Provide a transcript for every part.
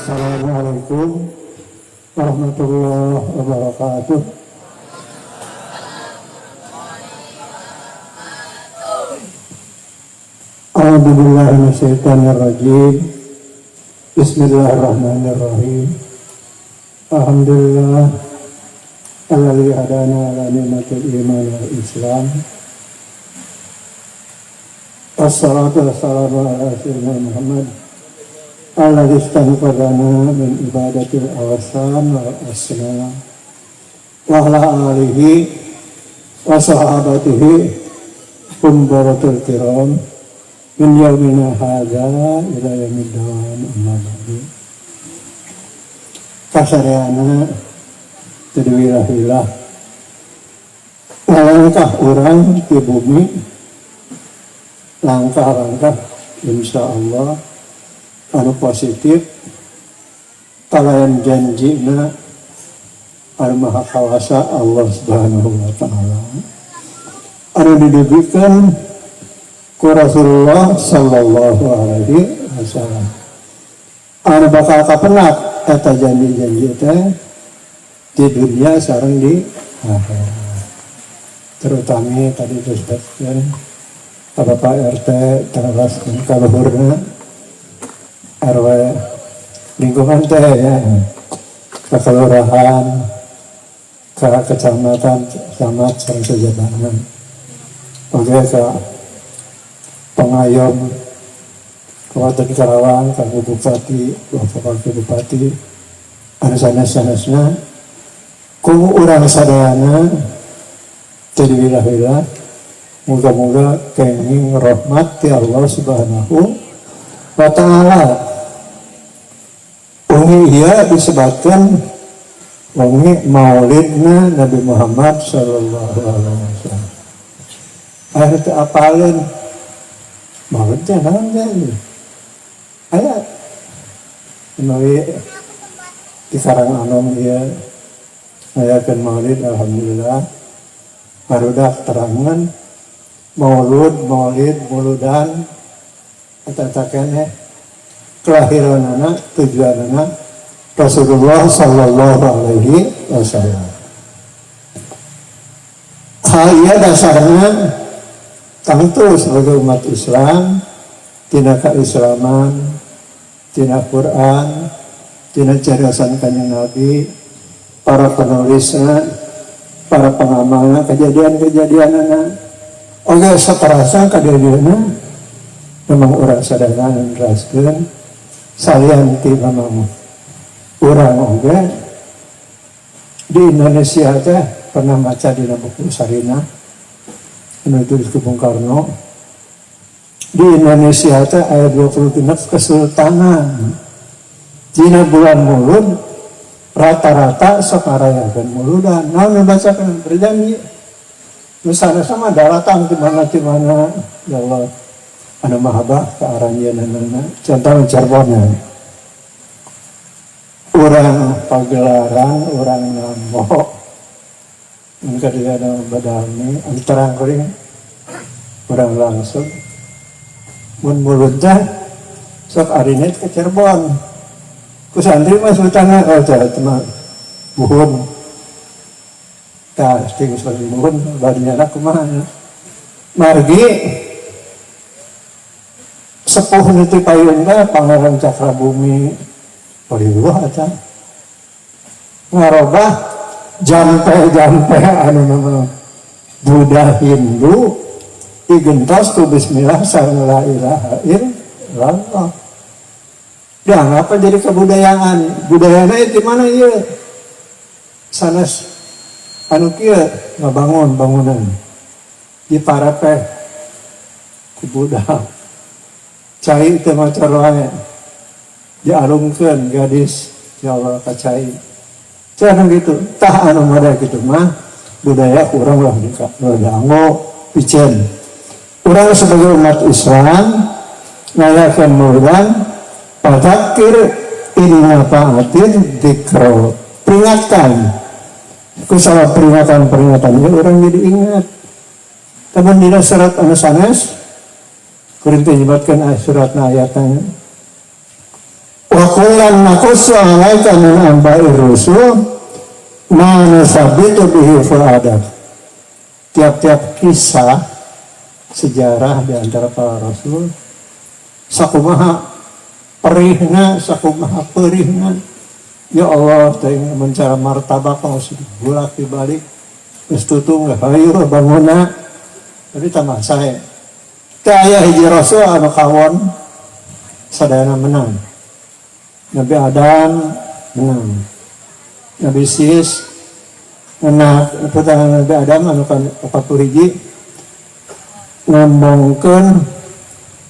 Assalamualaikum warahmatullahi wabarakatuh. A'udzubillahi minasyaitonirrajim. Bismillahirrahmanirrahim. Alhamdulillah alladzi hadana ala ni'matil iman wal islam. Wassalatu wassalamu ala sayyidina Muhammad alladzi istanqadana min ibadatil awsan wal asnam wa ala alihi wa sahabatihi umbaratul kiram min yaumina hadza ila yaumid dawam amma ba'du. Kasareana teu wilah-wilah langkah urang di bumi, langkah-langkah insyaallah anu positif kalayan janjina anu maha kawasa Allah subhanahu wa ta'ala anu didebikeun ku Rasulullah sallallahu alaihi wasallam anu bakal kapenat eta janji-janji teh di dunia sareng di akhirat. Terutama tadi disebutkan Bapak RT terus kaluhurna RW lingkungan teh ya, ke kelurahan, ke kecamatan, camat, sareng sejabanan. Oke, ke pengayom, Kabupaten Karawang, ke Bupati, Wakil Bupati, anu sanes-sanesna, ku urang sadayana jadi wilah-wilah, moga-moga kenging rahmat ti Allah subhanahu wa ta'ala. Ungi ia disebutkan ungi maulidna Nabi Muhammad sallallahu alaihi wasallam. Akhirnya teu apalin maulidnya naon jadi. Aya menawi di Karang-Anom ieu ngayakeun maulid alhamdulillah. Barudak terangan mauludan eta keneh kelahiranana tujuanana Rasulullah sallallahu alaihi wasallam. Hanya dasarnya tentu sebagai umat Islam tina keislaman, tina Quran, tina cariasan Kanjeng Nabi, para penulisnya, para pengamalnya, kejadian-kejadianana. Oke, saterasa kejadianana memang urang sadaya ngeraskeun salian ti memang urang oge di Indonesia teh pernah baca di buku Sarina anu ditulis ku Bung Karno. Di Indonesia teh aya 20 kesultanan. Dina bulan Mulud rata-rata sok ngarayakeun muludan. Naon membacakeun berjanji. Misalnya sama daratan di mana ya Allah anu mahabah ke aranjeunana. Contoh Cirebonnya. Urang pagelaran, urang namo. Mungkin dia ada badami, terang kuring. Urang langsung. Mun mulutnya sok arinet ke Cirebon. Ku santri mah sultana teman buhun. Tah sting sekali buhun barinya kumaha. Margi sepuh niti payungna Pangeran Cakrabumi pariweuh eta ngarobah jampe anu nama Buddha Hindu digentos tu bismillah sareng la ilaha illallah. Dianggap jadi kebudayaan. Budayana itu mana ieu? Sanes anu kieu ngabangun bangunan di parapeh ku Buddha. Cai teu maca wae. Dialungkeun gadis ya Allah ka cai. Jangan gitu. Tah anu mada kitu mah budaya urang lah dianggo piceun. Urang sebagai umat Islam ngayakeun muludan fadzakir in nafa'atin dzikra. Peringatkan. Ku salah peringatan-peringatan ieu urang jadi ingat. Teman dina surat anu sanes kuring teh nyebatkeun suratna ayatna wa wa kullan naqussu 'alaika min anba'ir rusul ma nusabbitu bihi fu'adak. Tiap-tiap kisah sejarah di antara para rasul sakumaha perihna, sakumaha perihna. Ya Allah, teuing mencara martabak geus bulak dibalik geus tutung hayu bangunna. Tapi tambah sae. Teu aya hiji rasul anu kawon sadayana menang. Nabi Adam menang. Nabi Sis anak putra Nabi Adam anu kan 41 ngomongkeun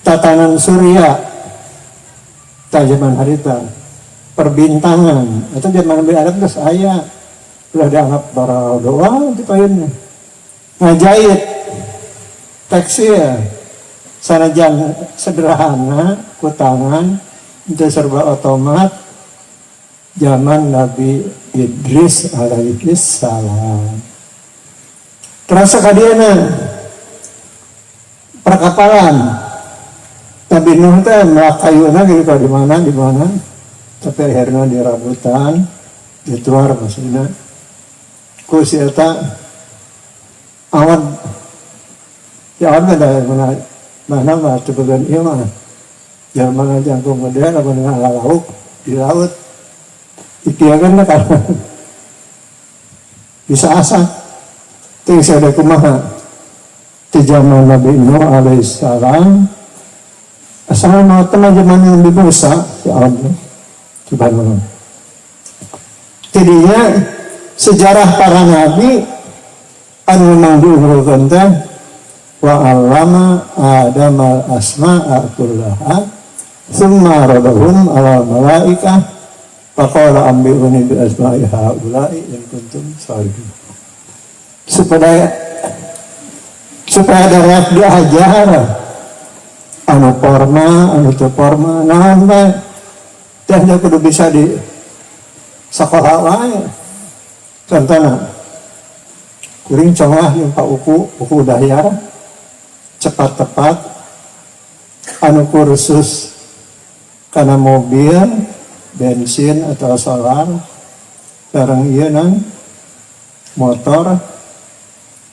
tatanan surya ta zaman harita perbintangan atau zaman Nabi Adam geus aya udah dianggap bara doa di payeuna ngajait tekstil sanajan sederhana ku tangan itu serba otomat zaman Nabi Idris alaihi salam. Terasa kadiana perkapalan Nabi Nuh teh melakayuna gitu di mana tapi akhirnya di rambutan di tuar maksudnya ku si eta awan ya awan ada mana mah tebegan ieu mah zaman jangkung gede apa dengan lauk di laut ikiakan lah karena bisa asa ting sada kumaha di zaman Nabi Nuh alaihi salam asal mau teman zaman Nabi Musa ya Allah subhanallah. Jadinya sejarah para nabi anu memang diunggulkeun teh wa 'allama Adam al-asma'a kullaha tsumma radahum 'ala malaikah faqala ambi'uni bi asma'i haula'i in kuntum shalihin. Supaya dapat diajar anu forma anu teu forma naon bae teh kudu bisa di sekolah wae. Contohna kuring congah yang Pak Uku Dahyar cepat tepat anu kursus karena mobil bensin atau solar barang ieu nang motor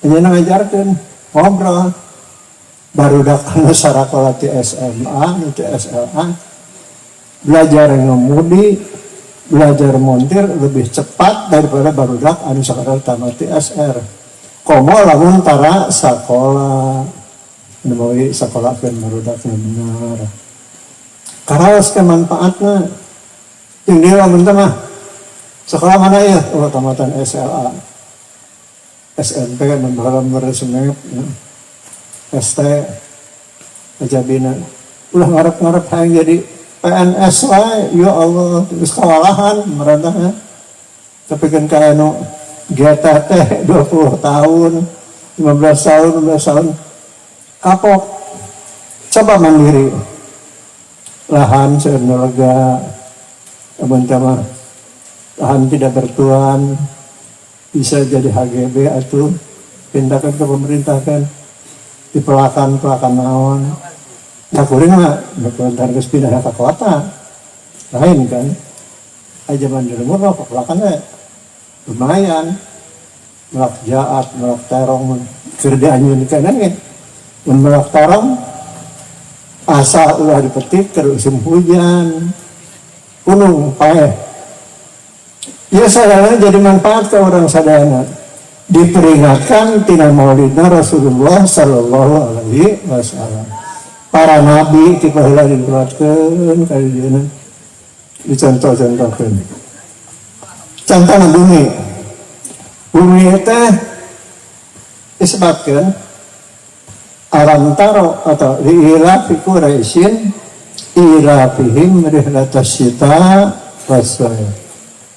nya ngajarkeun ngobrol barudak anu sarakola ti SMA nu ti SLA belajar ngemudi belajar montir lebih cepat daripada barudak anu sakarang tamat SR. Komo lamun tara sakola anu mawi sakolakeun barudak nu bener. Karaos ke manfaatna. Jeung dieu lamun teh mah sekolah mana ya? Oh, tamatan SLA. SMP kan membaram resume ST ajabina. Ulah ngarep-ngarep hayang jadi PNS wae, ya Allah, terus kewalahan merantahnya. Tapi kan kayak no GTT 20 tahun, 15 tahun, kapok. Coba mandiri. Lahan seernalega, abantama, lahan tidak bertuan, bisa jadi HGB atau pindahkan ke pemerintah kan, dipelakan naon. Nah kuring mah harus pindah ke kota lain kan aja mandiri mah kepelakan lumayan melak jaat melak terong kerjaan ini kan melak terong asa ulah dipetik terus hujan gunung paeh ya sadayana jadi manfaat ke orang sadayana diperingatkan tina maulidna Rasulullah sallallahu alaihi wasallam. Para nabi kita heula dikeluarkeun ka dieuna dicontoh-contohkeun. Contohna bumi teh disebutkeun alam taro atau ila fi Quraisyin ila fihim rihlatas syita was-sayf.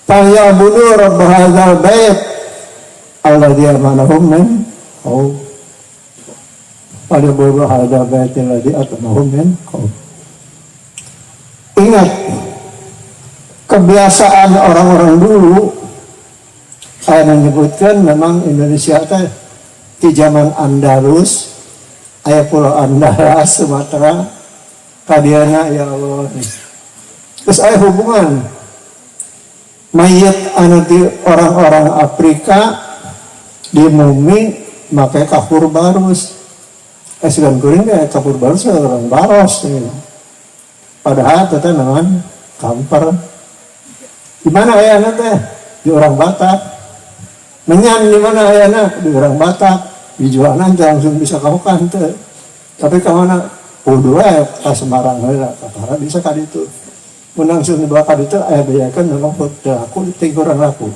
Fayabudu rabb hadzal bait alladzi amanahum min khauf. Pada bahwa ada baitil ladzi atmahum min khauf. Ingat kebiasaan orang-orang dulu saya menyebutkan memang Indonesia teh di zaman Andalus aya pulau Andalas Sumatera kadiana ya Allah Terus ada hubungan mayat anu di orang-orang Afrika di mumi pakai kapur barus. Segan kuring kayak kapur barus orang baros. Padahal itu namanya kamper. Di mana ayana teh? Di orang Batak. Menyan di mana ayana? Di orang Batak. Dijual nanti langsung bisa kamukan teh. Tapi kemana? Kudu ya ke Semarang lah. Karena bisa kali itu. Langsung dibawa kali itu ayah bayakan memang aku tingguran aku.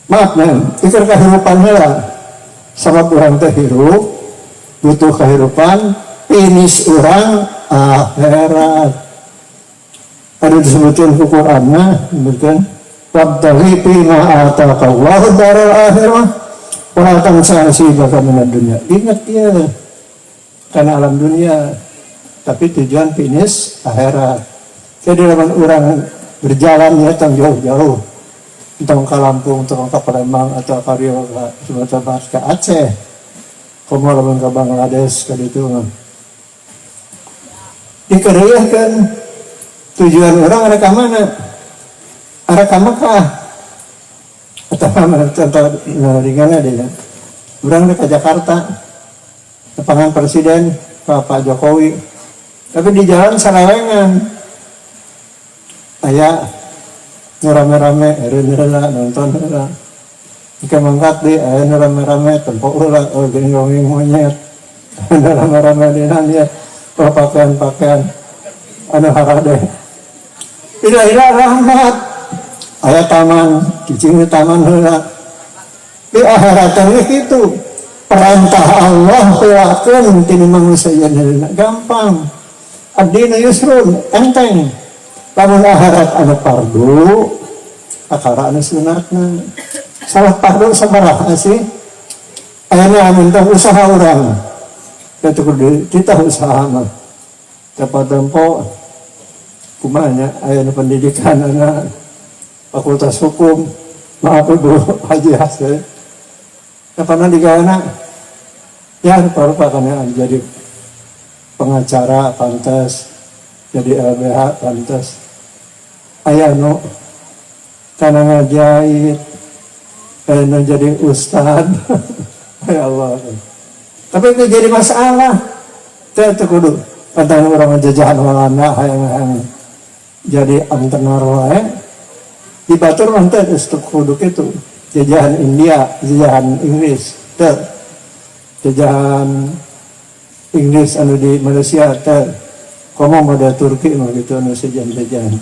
Maaf nih, pikir kehidupannya lah. Sebab orang teh hirup, butuh kehidupan, finish orang akhirat. Ada disebutin ke Qurannya, disebutkan wabtaghi fima ataka Allahu daral akhirah wa la tansa nasibaka minad dunya. Ingat ya, karena alam dunia, tapi tujuan finish akhirat. Jadi lawan orang berjalan ya tang jauh-jauh, tentang ke Lampung, tentang ke Palembang atau ke Riau, ke Aceh, kamu lawan ke Bangladesh ke itu mah. Dikeriahkan tujuan orang ada ke mana? Ada ke Mekah atau mana? Contoh ringannya deh. Orang ke Jakarta, depan presiden Pak Jokowi, tapi di jalan selewengan. Ayah rame-rame, rela nonton rela. Jika mangkat di, ayah rame-rame tempok rela, oh geng-geng monyet, rame-rame di nanya, oh pakaian, anu harade. Ila rahmat, ayah taman, cicing di taman rela. Di akhirat itu perintah Allah kuatkan tini manusia jadi gampang. Ad-dinu yusrun, enteng. Lamun akhirat anu fardu, akara anu sunatna. Salah fardu sabaraha sih? Ayeuna minta usaha urang. Eta kudu kita usaha mah. Dapat tempo kumanya ayeuna pendidikan anak fakultas hukum, maaf dulu haji hasil. Kapan digaweana? Ya rupa-rupa kana jadi pengacara pantas, jadi LBH pantas. Ayah no karena ngajait karena jadi ustad. Ya Allah, tapi itu jadi masalah. Itu kudu tentang orang jajahan walanda hayang jadi antenar wae dibatur mantet untuk kudu itu jajahan India, jajahan Inggris, jajahan Inggris anu di Malaysia, komo model Turki mah gitu anu jajahan.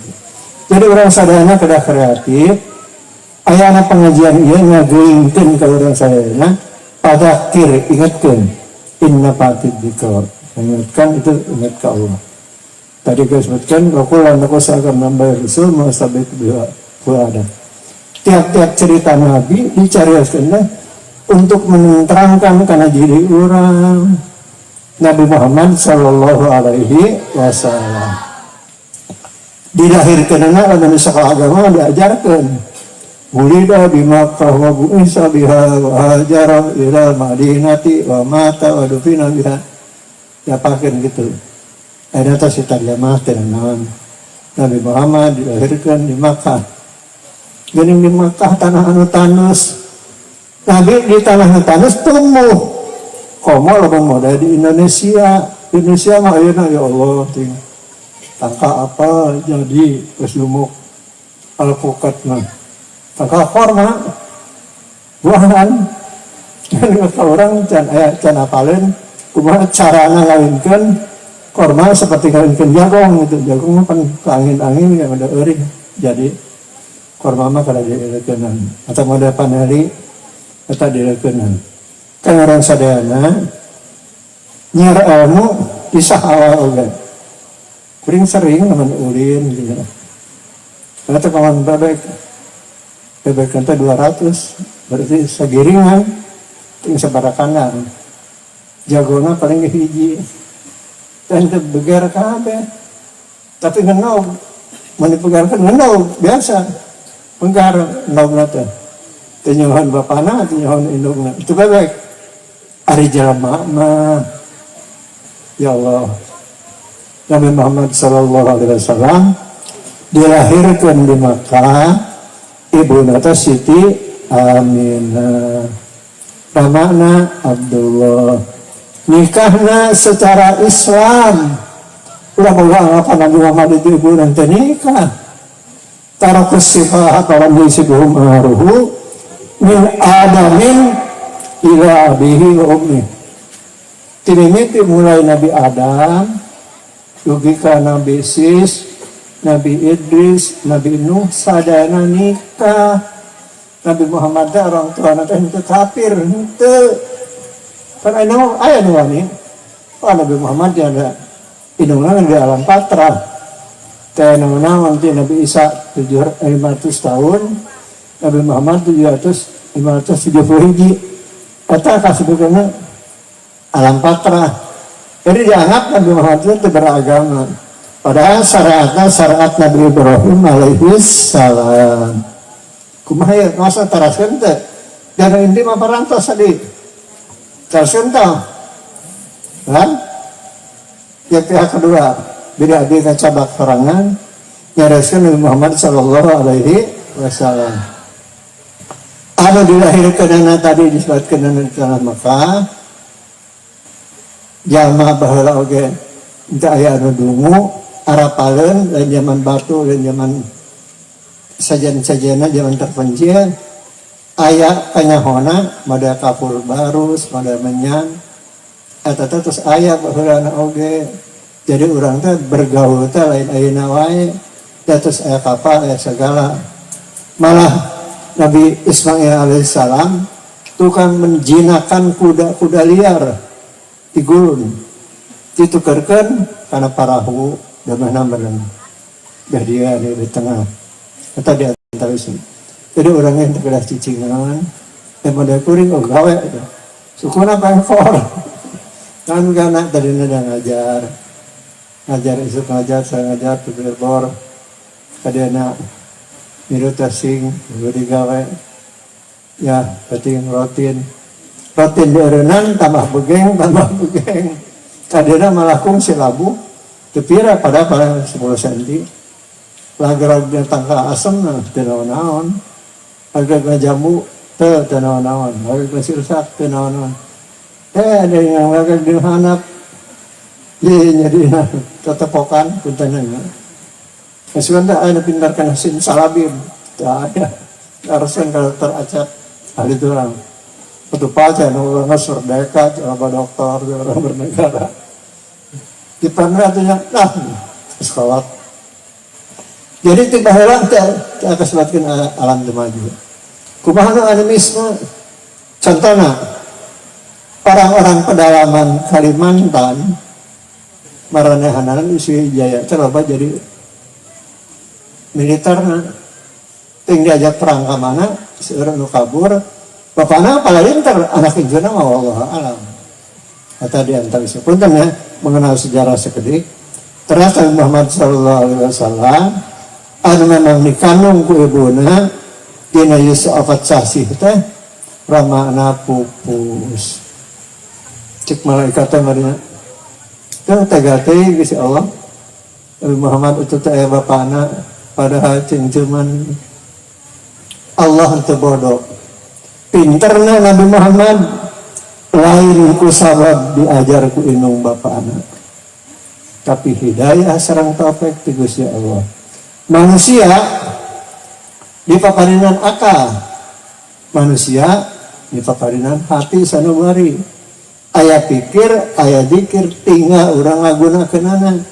Jadi orang sadayana kedah kreatif. Ayana pengajian ieu ngageungkeun ka urang sadayana pada kir ingatkeun inna fatid dzikr. Ingatkan itu ingat ke Allah. Tadi saya sebutkan waqulan naqasakan nambah rasul masabit biha ada. Tiap-tiap cerita Nabi dicarioskeun untuk menerangkan kana diri orang Nabi Muhammad sallallahu alaihi wasallam. Dilahirkan anak dan sekolah agama diajarkan Wulida bimakkah wa bu'isa biha wa hajara ila madinati wa mata wa dufina biha. Ya pakai gitu. Ada atas jamaah tenan Nabi Muhammad dilahirkan di Makkah. Jadi di Makkah tanah anu tanus. Nabi di tanah anu tanus tumbuh. Komo lamun modal di Indonesia. Indonesia mah ayeuna ya Allah ting. Tangka apa jadi keslumuk alpukat mah tangka korma buahan kalau orang can apalin kumaha carana ngawinkeun korma seperti ngawinkeun jagong gitu. Jagong mah kan angin-angin yang ada euring jadi korma mah kada dileukeunnan atau mode paneli eta dileukeunnan kan orang sadayana nyiar ilmu kisah awal oge. Kuring sering teman ulin gitu. Kata kawan bebek kata 200 berarti segiringan ting sabarakanna. Jagona paling hiji. Dan itu begar kabeh. Tapi ngenog mun dipegarkeun ngenog biasa. Penggar nogna teh. Teu nyohan bapana, teu nyohan indungna. Itu bebek. Ari jalma mah ya Allah. Nabi Muhammad sallallahu alaihi wasallam dilahirkan di Makkah, ibu nata Siti Aminah, namana Abdullah, nikahna secara Islam. Udah bawa apa Nabi Muhammad itu ibu nanti nikah. Tarakus sifat orang disibuhum aruhu min adamin ila abihi wa ummi. Tinimiti mulai Nabi Adam, yugika Nabi Sis, Nabi Idris, Nabi Nuh, sadana nikah. Nabi Muhammad orang tua nanti itu kafir, itu. Karena ini ayah nuani, Nabi Muhammad ada hidungan di alam patra. Karena nanti Nabi Isa 500 tahun, Nabi Muhammad 570 kata kasih bukannya alam patra. Jadi dianggap Nabi Muhammad itu beragama. Padahal syariat Nabi Ibrahim alaihi salam. Kumaha ya masa teraskeun teh. Dan inti mah parantos tadi. Teraskeun tah. Kan? Yang pihak kedua, bila dia cabak perangan nyariskan Nabi Muhammad sallallahu alaihi wasallam. Anu dilahirkan tadi disebutkan di tanah Makkah, jalma baheula oge teu aya anu dungu, arapaleun dan zaman batu dan zaman sajen-sajena zaman terpencil, aya kanyahona mada kapur barus, mada menyan, eta terus aya baheula oge. Jadi orang teh bergaul teh lain ayeuna wae, terus aya kapal aya segala. Malah Nabi Ismail alaihissalam tukang menjinakan kuda-kuda liar di gulun, ditukarkan karena parahu dan mana bareng dah dia di tengah atau di antara itu. Jadi orangnya yang terkedah cicingan, yang pada kuring gawe, sukuna pengkor, kan karena tadi nada ngajar isuk ngajar, saya ngajar berbor, kadena miru tasing, beri gawe, ya penting rutin di arenan tambah begeng, kadena malakung silabu, tepira pada 10 cm, lagar dia tangka asam, tenawan-nawan, lagar jamu, tenawan-nawan, lagar sirsak, tenawan-nawan, ada yang lagar dihanap, jadi tetepokan, puntenanya. Sebenarnya ada pindarkan hasil salabim, ada harusnya kalau teracap ahli itu orang petupas ya, orang surdeka, orang dokter, orang bernegara. Di pemerintahnya, sekolah. Jadi tiba heran kita kesebatkan alam demaju. Kumaha animisme, contohnya orang-orang pedalaman Kalimantan, maranehanan isi jaya terlalu jadi militerna tinggal diajak perang ke mana seorang nu kabur bapakna palinter anak injuna mah wallahu alam kata di antara sepunten ya mengenal sejarah sekedik ternyata Muhammad sallallahu alaihi wasallam anu memang dikandung ku ibuna dina Yusuf afat sasih teh ramana pupus cek malaikat teh marina teh tega-tega Gusti Allah Nabi Muhammad itu teh bapakna padahal cuman Allah itu bodoh. Pinternya Nabi Muhammad lain ku sabab diajar ku inung bapak anak. Tapi hidayah sareng taufik ti Gusti Allah. Manusia dipaparinan akal. Manusia dipaparinan hati sanubari. Aya pikir, aya zikir, tinggal urang ngagunakeunana.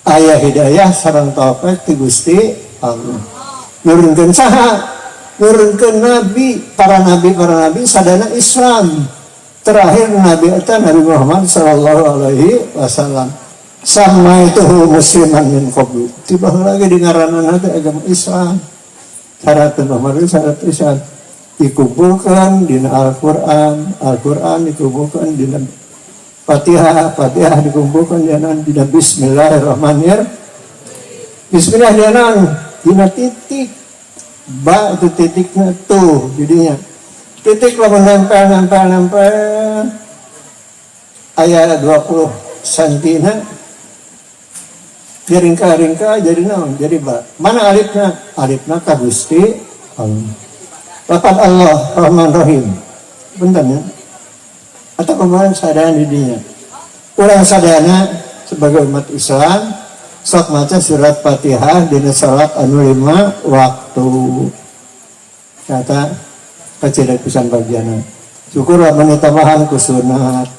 Aya hidayah sareng taufik ti Gusti Allah. Nurunkeun saha? Nurunkeun nabi, para nabi sadana Islam. Terakhir nabi eta Nabi Muhammad sallallahu alaihi wasallam. Sama itu musliman min qablu. Tiba lagi di ngaranna teh agama Islam. Syarat Muhammad syarat Islam dikumpulkan di Al-Qur'an dikumpulkan di Fatihah dikumpulkan di Bismillahirrahmanirrahim. Bismillah dina titik ba itu titiknya tuh jadinya titik lah nempel ayat 20 cm ringka jadi naon jadi mana alifna ka Gusti Allah. Lapan Allah Rahman Rahim bentarnya atau kemarin sadana didinya orang sadana sebagai umat Islam sok maca surat Fatihah dina salat anu 5 waktu kata kecil pisan bagianna syukur lamun tambahan ku sunat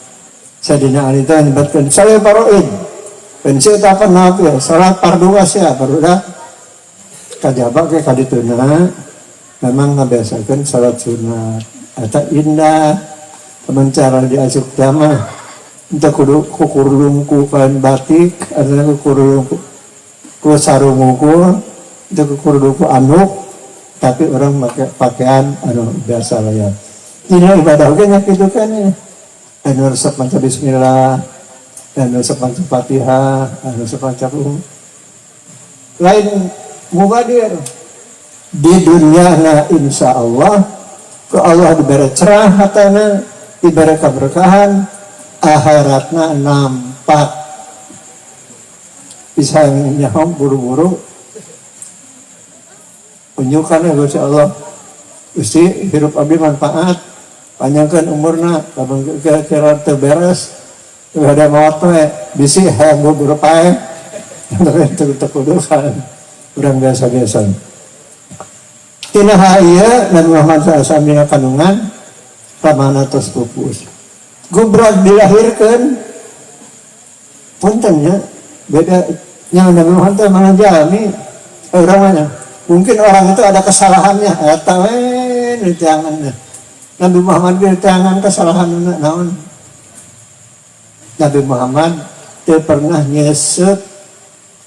sadina alita nyebutkeun saya paroid pensi eta apa nabi salat fardu wasya barudak kajaba ke kadituna memang ngabiasakeun salat sunat eta indah mencara diasuk damah entah kudu kukurlung ku kain batik atau kukurlung ku sarunguku entah kukurlung ku anuk tapi orang pakai pakaian anu biasa lah ya ini ibadah oke nya kitu kan anu resep maca bismillah anu resep maca Fatihah anu resep maca lain mubadir di dunia na insyaallah ke Allah diberi cerah hatana diberi keberkahan akhiratna nampak bisa nyahom buru-buru unjukan ya Gusti Allah Gusti hirup abdi manfaat panjangkan umurna lamun kira-kira teu beres teu ada maot we bisi hayang buru pae teu kudukan urang biasa-biasa tina ieu Nabi Muhammad SAW dina kandungan pamana tos pupus gubrak dilahirkan puntennya beda yang Nabi Muhammad mana jalani orang mana mungkin orang itu ada kesalahannya atau di tangannya Nabi Muhammad di tangan kesalahan naon Nabi Muhammad tidak pernah nyesek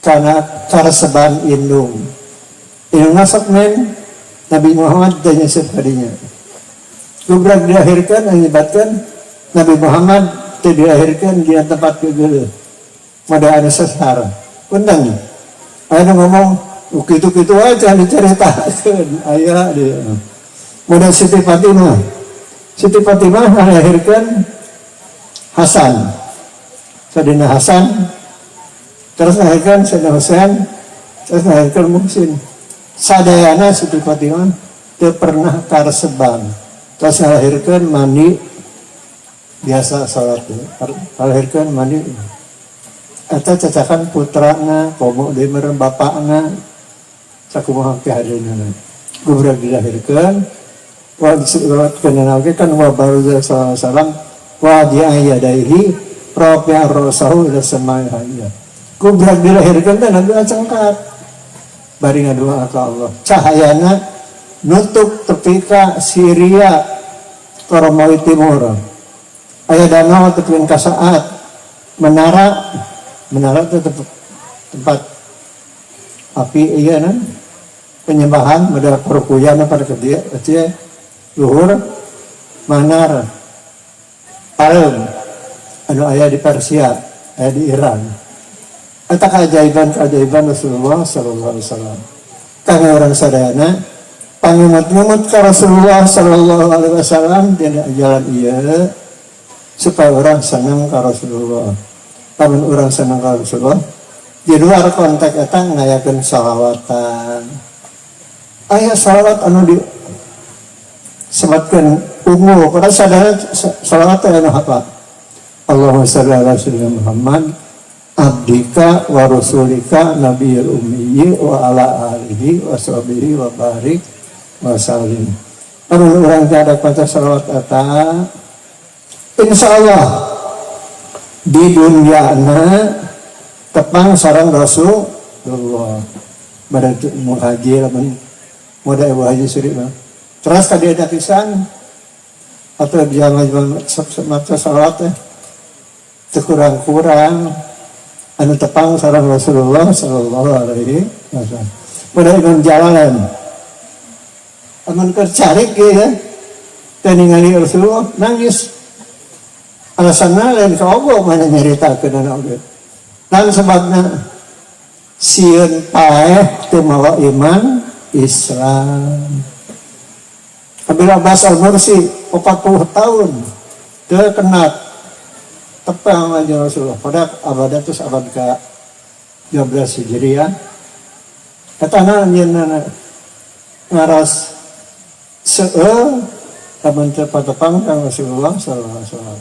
karena karseban indung nasab men Nabi Muhammad tidak nyesek hadinya gubrak dilahirkan menyebabkan Nabi Muhammad dilahirkan di tempat kegel pada ada sesar undang ada ngomong gitu-gitu aja diceritakan ayah dia muda Siti Fatimah melahirkan Hasan Sayyidina Hasan terus melahirkan Sayyidina Husain terus melahirkan Muhsin sadayana Siti Fatimah tidak pernah karseban terus melahirkan mandi biasa salat melahirkan mandi atau cacakan putrana komo demer bapakna sakumaha ke hadirna gubrak dilahirkan wa disebut kenana oge kan wa baruza sallallahu wa diayadaihi rafi'a rasahu ila samai hayya gubrak dilahirkan teh nabi cengkat bari ngadua ka Allah cahayana nutup tepika Syria Romawi Timur ayah danau tepian kasaat menara itu tempat api iya nan penyembahan pada perkuyan pada kecil luhur manar palem anu ayah di Persia ayah di Iran eta keajaiban Rasulullah sallallahu alaihi wasallam kang orang sadayana pangemut-ngemut ka Rasulullah sallallahu alaihi wasallam dina jalan ieu supaya orang senang ke Rasulullah. Namun orang senang ke Rasulullah di luar konteks eta ngayakeun shalawatan. Aya shalawat anu di sebatkeun unggul pada sadaya shalawat anu apa? Allahumma shalli ala sayyidina Muhammad abdika wa rasulika nabiyil ummi wa ala alihi wa sahbihi wa barik wa sallim. Namun orang kada baca shalawat eta insya Allah di dunia tepang sarang Rasulullah pada muhaji muda ibu haji suri terus tadi ada pisan atau jangan semacam salat kurang anu tepang sarang Rasulullah sallallahu alaihi wasallam pada Imam Jalalan amun kercarik ya teningali Rasulullah nangis alasannya lain ke Allah mana nyeritakeun anak dan sebabnya sieun paeh teu mawa iman Islam. Abdul Abbas Al-Mursi 40 tahun teu kena tepang aja Rasulullah pada abad terus abad ke 12 Hijriah. Katana nyeuna ngaras seueur lamun teu patepang ka Rasulullah sallallahu alaihi wasallam.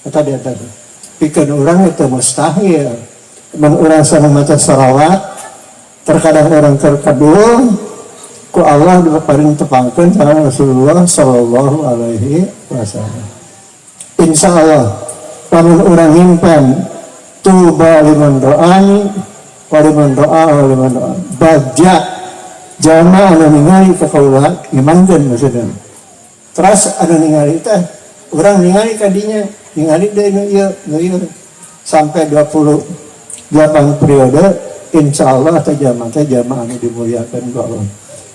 Kata dia tadi, pikeun urang itu mustahil. Mun urang sana maca shalawat, terkadang orang terkabul ku Allah diparing tepangkeun ka Rasulullah sallallahu alaihi wasallam. Insyaallah lamun urang nyimpen tuba liman doani waliman doa waliman doa baja jama anu ningali ka kaula ngimankeun maksudna. Terus anu ningali teh urang ningali ka dinya ningali deui nu ieu sampai 28 periode insyaallah teh jama anu dimuliakeun ku Allah.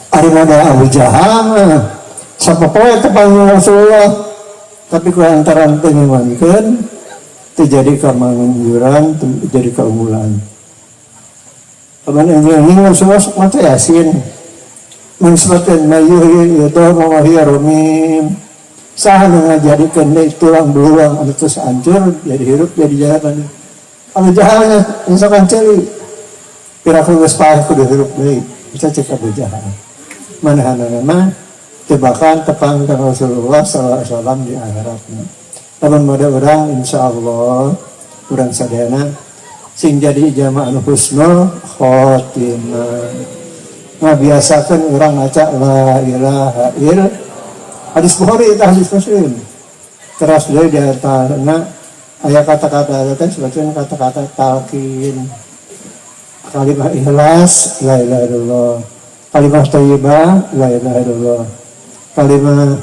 Ari mada Abu Jahal sapopoe teh panggil Rasulullah tapi kulantaran teu ngimankeun teu jadi kamangyuran teu jadi keunggulan. Aman yang Rasulullah maca Yasin mensuratkan mayuhi yudhama wa hiya rumim saha nu ngajadikeun deui tulang belulang anu tos hancur jadi hirup jadi jalan. Abu Jahalnya misalkan ceuli piraku geus paeh kudu hirup deui bisa cek Abu Jahal. Manahanana mah tebakan tepang ka Rasulullah sallallahu alaihi wasallam di akhiratna. Lamun mode urang insyaallah urang sadayana sing jadi jamaah husnul khotimah. Ngabiasakeun urang maca la ilaha illallah. Hadis Bukhari itu hadis Muslim. Terus deui di antarana aya kata-kata teh sebagian kata-kata talqin. Kalimat ikhlas la ilaha illallah. Kalimat thayyibah la ilaha illallah. Kalimat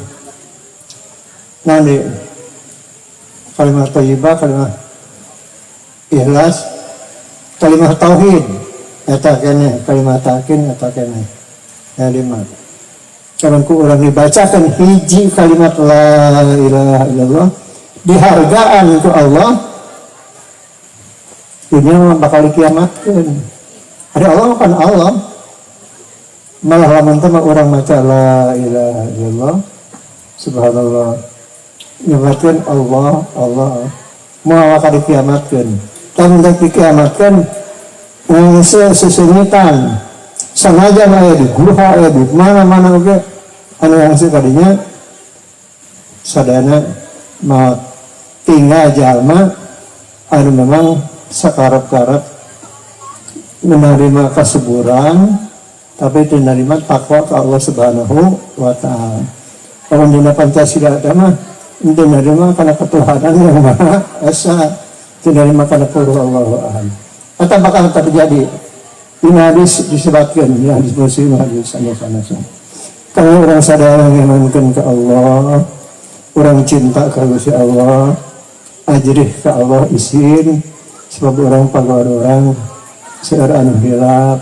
nani? Kalimat thayyibah, kalimat ikhlas, kalimat tauhid. Eta keneh kalimat takin eta keneh. Kalimat. Kalau ku urang dibacakan hiji kalimat la ilaha illallah dihargaan ku Allah. Dunia bakal dikiamatkeun. Ada Allah kan Allah. Malah lamun teh urang maca la ilaha illallah subhanallah. Nyebatkeun Allah moal bakal dikiamatkeun. Lamun teh dikiamatkeun sesunyitan sengaja aya di guha aya di mana-mana oge anu yang kadinya sadana maut tinggal jalma anu memang sakarep-karep menerima kesuburan tapi itu menerima takwa ke Allah Subhanahu wa taala. Kalau dina Pancasila mah itu menerima karena ketuhanan yang Maha Esa, menerima karena qul huwallahu ahad. Atau bakal terjadi ini hadis disebutkan ya hadis Muslim hadis sanes. Kalau orang sadar mengimankan ke Allah, orang cinta ke Gusti Allah, ajrih ke Allah isin sebab orang pagar orang seueur anu hilap,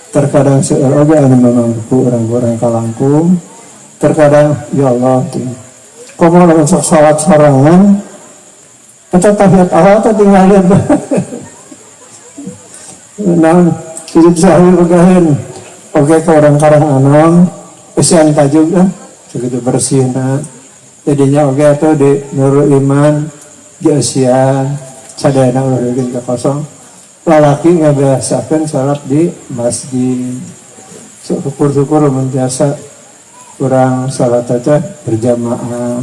terkadang seueur oge anu mampu orang-orang kalangkung, terkadang ya Allah komo lamun sok salat sorangan eta tahiyat Allah teh tinggal lihat nah, hidup sahur pegahin. Oke, ke orang karang anom, kesian tajuk lah, segitu bersih nak. Jadinya oke atau di Nurul Iman, jasian, sadayana udah ke kosong. Lalaki nggak biasakan salat di masjid. Syukur-syukur biasa kurang salat aja berjamaah.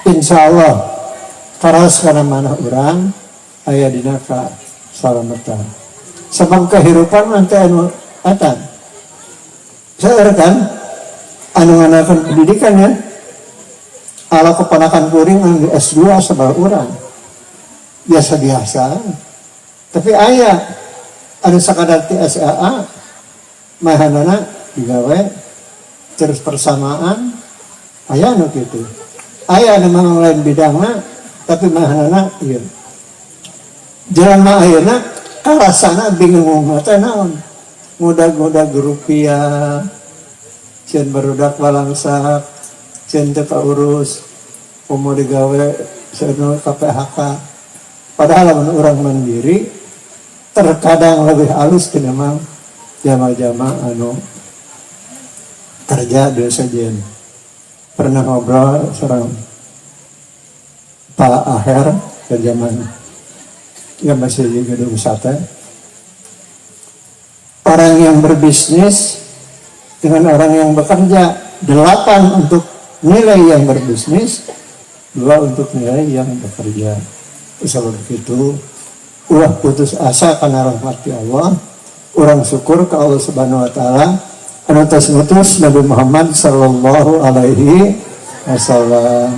Insya Allah, karas karena mana orang ayah dinaka salamatan. Sebab kehidupan nanti anu atan. Saya kan anu nganakan pendidikan ya. Ala keponakan kuring anu S2 sebal urang. Biasa-biasa. Tapi aya anu sakadar ti SAA mahanana digawe terus persamaan aya anu kitu. Aya anu memang lain bidangna tapi mahanana ieu. Jalan mah ayeuna karasana bingung teh naon ngodag-ngodag rupiah cieun barudak walangsak cieun teh urus mau digawe seueur KPHK padahal lamun urang mandiri terkadang lebih halus tinimbang jama-jama anu kerja di sajen. Pernah ngobrol sareng Pak Aher ke zaman ya masih di gedung sate orang yang berbisnis dengan orang yang bekerja. 8 untuk nilai yang berbisnis, 2 untuk nilai yang bekerja. Sebab begitu, ulah putus asa karena rahmat Allah. Orang syukur ke Allah Subhanahu wa taala anu tos ngutus Nabi Muhammad sallallahu alaihi wasallam.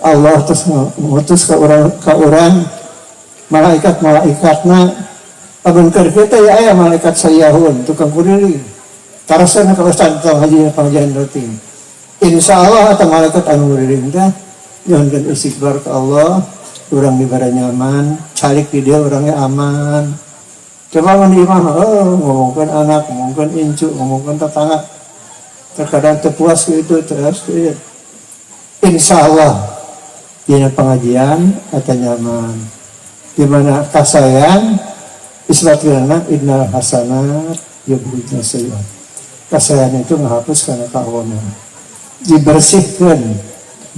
Allah terus ngutus ke orang malaikat-malaikatna abun keur kita ya aya malaikat sayahun tukang kuriling. Tarasan ka ustad tong haji pangajian rutin. Insyaallah atau malaikat anu kuriling teh nyohonkeun istighfar ke Allah, urang dibara nyaman, calik di dia orangnya aman. Coba menerima, ngomongkan anak, ngomongkan incu, ngomongkan tetangga. Terkadang terpuas itu terus. Insya Allah, di pengajian atau nyaman. Dimana kasayang, isbatilana innal hasanat yubhidna sayyi'at. Kasayang itu menghapus karena kawanan. Dibersihkan,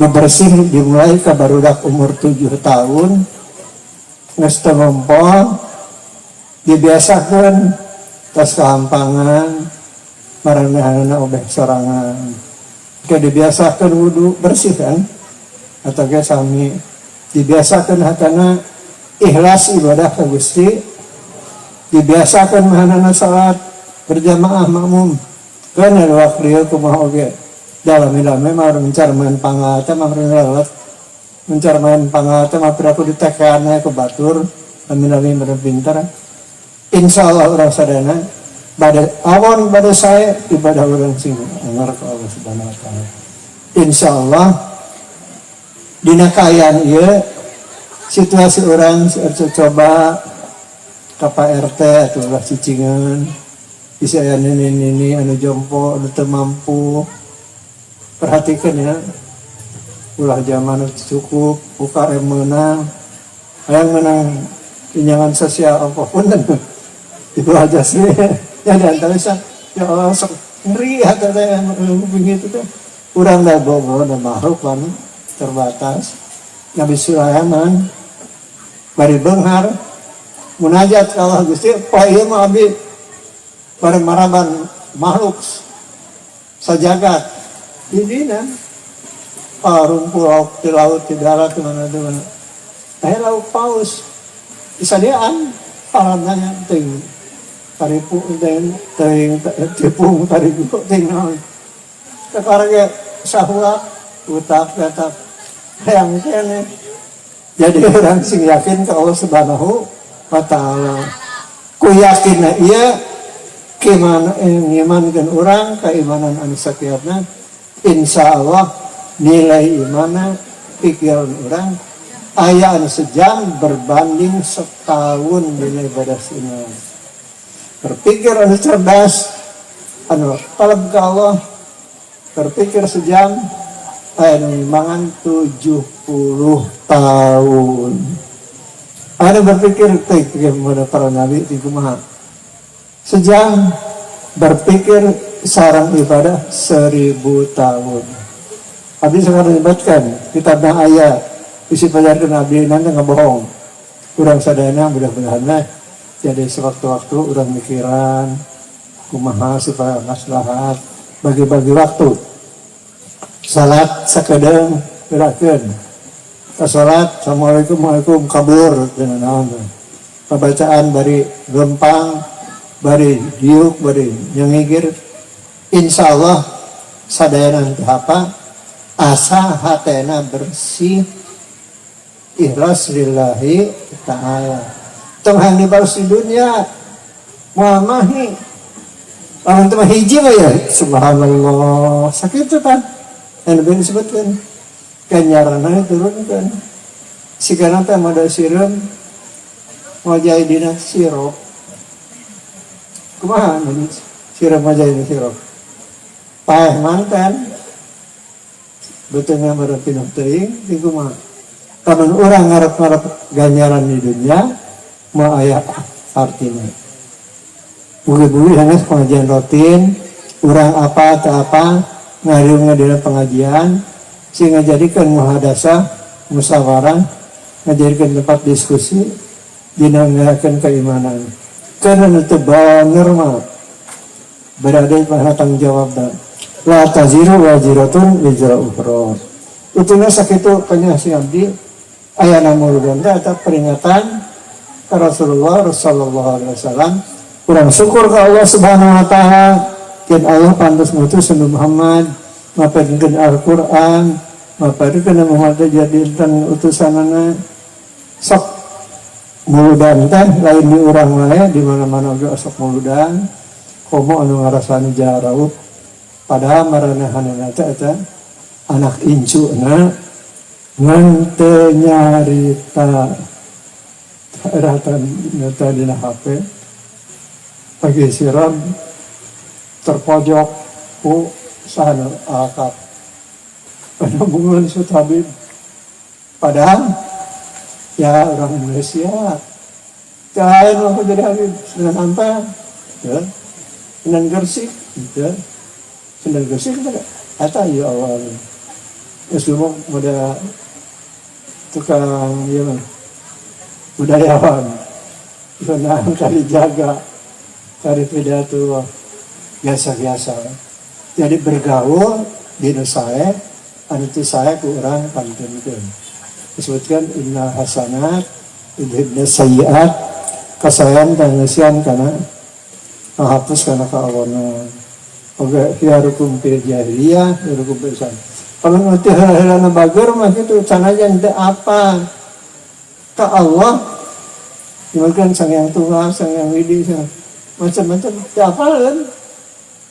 bebersih dimulai ke barudak umur 7 tahun, ngesta ngompol, dibiasakan tas kehampangan maranehana obeh sorangan ke dibiasakan wudu bersih kan atau ke sami dibiasakan hatana ikhlas ibadah ka Gusti, dibiasakan mahanana salat berjamaah makmum kana waktu kumaha oge dalam ilame mah mencarman pangata mah lewat mencarman pangata mah piraku ditekana ke batur amin-amin bener pintar. Insya Allah orang sadana pada awal pada saya ibadah orang sing dengar ke Allah Subhanahu wa taala. Insya Allah dina kaayaan ieu situasi orang coba ka Pak RT atau ulah cicingan bisa aya nini anu jompo anu teu mampu. Perhatikan ya, ulah zaman cukup buka menang hayang menang pinjangan sosial apapun itu aja sih ya diantara ya Allah sok ngeri atau yang begitu tuh kurang dah bawa dan makhluk kan terbatas Nabi Sulaiman bari benghar munajat ke Allah Gusti pa ieu mah abdi bari maraban makhluk sajagat di dina rumpul laut di laut di darat di mana laut paus disadiaan parananya ting taripu ting tepung taripu ting sekarang ya sahua utak datak yang kene jadi orang sing yakin ke Allah Subhanahu wa taala ku yakin ieu kemana ngimankeun urang keimanan anu sakiatna insyaallah nilai imanna pikiran urang aya anu sejam berbanding setahun nilai ibadah iman. Berpikir anu cerdas, anu talab ke Allah, berpikir sejam, anu imangan 70 tahun. Ada berpikir bagaimana para nabi di kumaha. Sejam berpikir sarang ibadah 1000 tahun. Habis sekarang dibatkan kitabna ayat isi pajarkan abdi nanti ngebohong kurang sadana mudah-mudahan lah jadi sewaktu-waktu orang mikiran kumaha supaya maslahat bagi-bagi waktu salat sakedeng gerakeun ka salat assalamualaikum waalaikum kabur dengan naon pembacaan bari gempang bari diuk bari nyengigir insyaallah sadayana teh apa asa hatena bersih ikhlas lillahi ta'ala tong hayang dibalas di dunia muamahi lamun teu hiji mah ya subhanallah sakitu kan anu beun disebutkeun ganjaranna turunkeun sigana teh mada sireum ngajai dina sirop kumaha anu sireum ngajai dina sirop paeh manten betulnya merepinah teuing di kumaha kapan orang ngarep-ngarep ganjaran di dunia mau aya artinya bugi-bugi hanya pengajian rutin orang apa atau apa ngariungna dina pengajian sehingga jadikan muhadasah musyawarah ngajadikan tempat diskusi dina ngarakeun keimanan karena itu bener mah berada pada tanggung jawab la taziru waziratun wizra ukhra. Utuna sakitu penyasi abdi ayana muludan eta peringatan ka Rasulullah sallallahu alaihi wasallam kurang syukur ke Allah Subhanahu wa taala yen Allah pantas ngutus Muhammad mapakeun Al-Qur'an mapakeun Muhammad jadikan utusanana sok muludan teh lain di urang wae di mana-mana oge sok muludan komo anu ngarasani jarau padahal maranehanana teh eta anak incuna ngan teu nyarita ratan nyata dina HP pagi siram terpojok ku sana akap pada bungan Tabib padahal ya orang Indonesia lain aku jadi Habib Sunan Ampel ya Sunan Gresik ya Sunan Gresik kata ya Allah ya semua muda tukang ya budayawan senang kali jaga kali pidato biasa-biasa jadi bergaul di saya anu itu saya ku urang pantenkeun disebutkan inna hasanat idhibna sayyiat kasayan dan ngesian kana menghapus kana kaawona oge hiarukum fil jahiliyah hiarukum pisan kalau nanti hal-halana bager mah kitu sanajan teu apa ka Allah mungkin sang yang tua sang yang widi macam-macam teu apaleun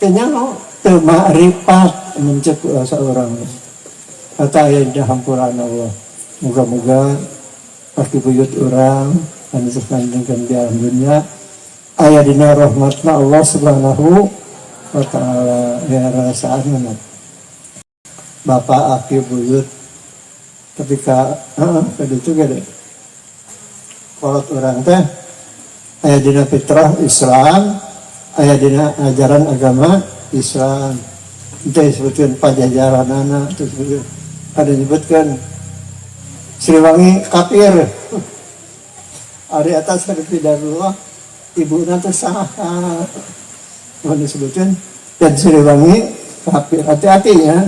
teu nyaho teu ma'rifat mencek seorang kata aya di hampuran Allah. Moga-moga pasti buyut orang anu sakandengkeun di alam dunia aya dina rahmatna Allah Subhanahu wa taala ya rasaana Bapak aki buyut ketika itu gede kolot orang teh aya dina fitrah Islam aya dina ajaran agama Islam itu disebutkan pajajaranana terus ada disebutkan Sriwangi kafir hari atas ada pidarullah ibu nanti saha mau disebutkan dan Sriwangi kafir hati-hati ya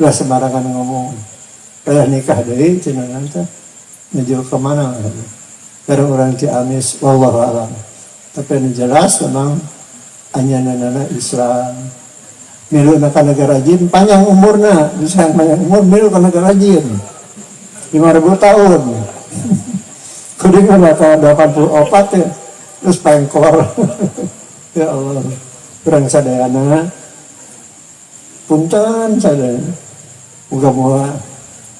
udah sembarangan ngomong udah nikah dari cina nanti menuju kemana karena orang Ciamis wallahu alam tapi yang jelas memang anyanana Islam milu ka negara jin panjang umurna bisa panjang umur milu ka negara jin 5.000 tahun kudu ka 84 ya terus pengkor ya Allah kurang sadayana punten sadayana moga-moga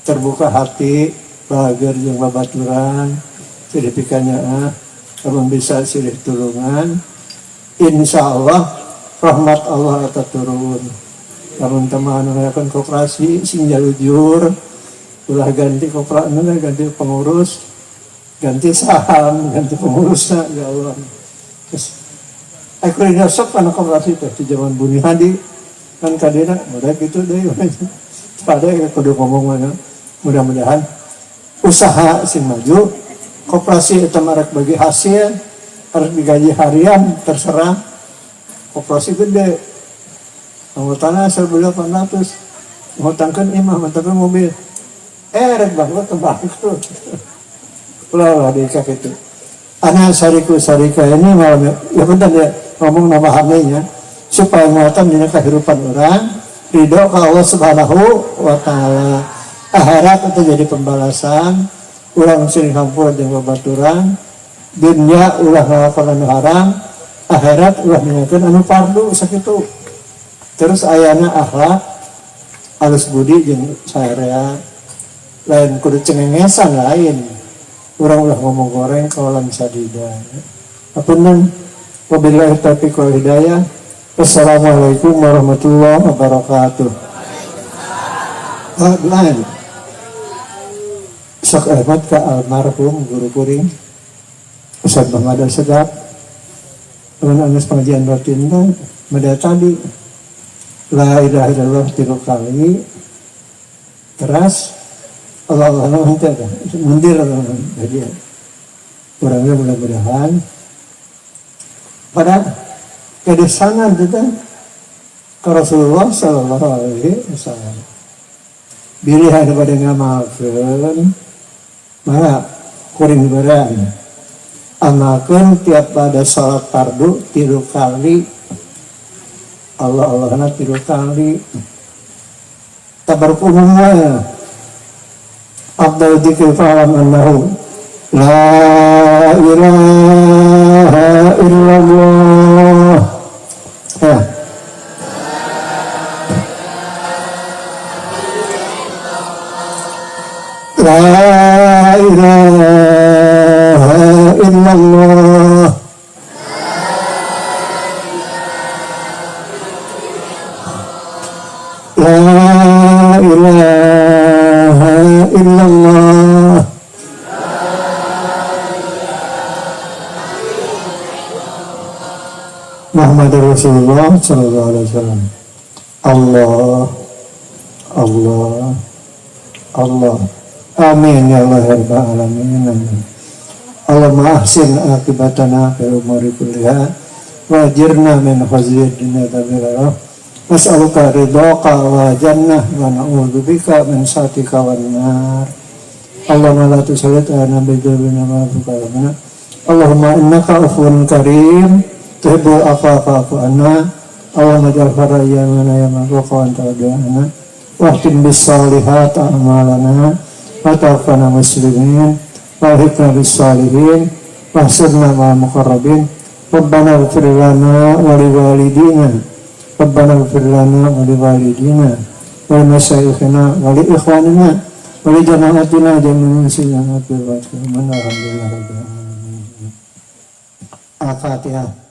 terbuka hati bahagia jeung babaturan siripikannya kalau bisa silih tulungan insya Allah rahmat Allah akan turun teman-teman akan koperasi sing jalujur ulah ganti koperasi ganti pengurus ganti saham ganti pengurusnya ya Allah terus aku ini sok karena koperasi itu di zaman Buni Hadi kan kadena udah gitu deh pada kudu ngomong mana mudah-mudahan usaha sing maju koperasi itu merek bagi hasil harus digaji harian terserah koperasi gede anggotanya 1.800 ngutangkan imah ngutangkan mobil rek banget tuh ulah dikak itu anak sarika ini malam ya benar ya ngomong nama hamilnya supaya nguatan dina kehidupan orang ridho ke Allah Subhanahu wa taala akhirat itu jadi pembalasan ulang sering hampur jeung babaturan dunia ulah ngalakonan anu haram akhirat ulah ningakeun anu fardu sakitu terus ayana akhlak alus budi jeung saarea lain kudu cengengesan lain urang ulah ngomong goreng kawalan sadida apunten wabillahi taufiq wal hidayah wassalamualaikum warahmatullahi wabarakatuh lain sok Ahmad ka almarhum guru kuring Ustaz Bangada Sedap dengan anas pengajian rutin kan meda tadi la ilaha illallah 3 kali teras Allah nanti ada mundir jadi orangnya mudah-mudahan pada kedesangan kita ke Rasulullah sallallahu alaihi wasallam. Bilihan pada ngamalkeun maka kuring beran amalkeun tiap pada salat fardu 3 kali Allah 3 kali tabaruk umumnya afdal dzikri fa'lam annahu la ilaha illallah ya. La ilaha illallah La ilaha illallah Muhammad Rasulullah sallallahu alaihi wasallam. Allah Allah Allah amin ya Allah ya rabbal alamin. Allahumma ahsin akibatana fi umuri kulliha wajirna min khazyi dunya wal nas'aluka ridhaka wa jannah wa na'udzubika min sakhatika wan nar. Allahumma la tusallit ala nabiyina ma tuqarrabana. Allahumma innaka afuwun karim tuhibbul afwa fa'fu anna. Allahumma ij'al farayyana ya man wa anta du'ana wahtim bis salihat a'malana wa tawaffana muslimin wa alhiqna bis salihin wa ahsirna ma'al muqarrabin. Rabbana ighfir lana wa liwalidina Rabbana ighfir lana wa liwalidina wa limasyayikhina wa liikhwanina wa li jama'atina jami'an muslimin wa alhamdulillah rabbil alamin. Al-Fatihah.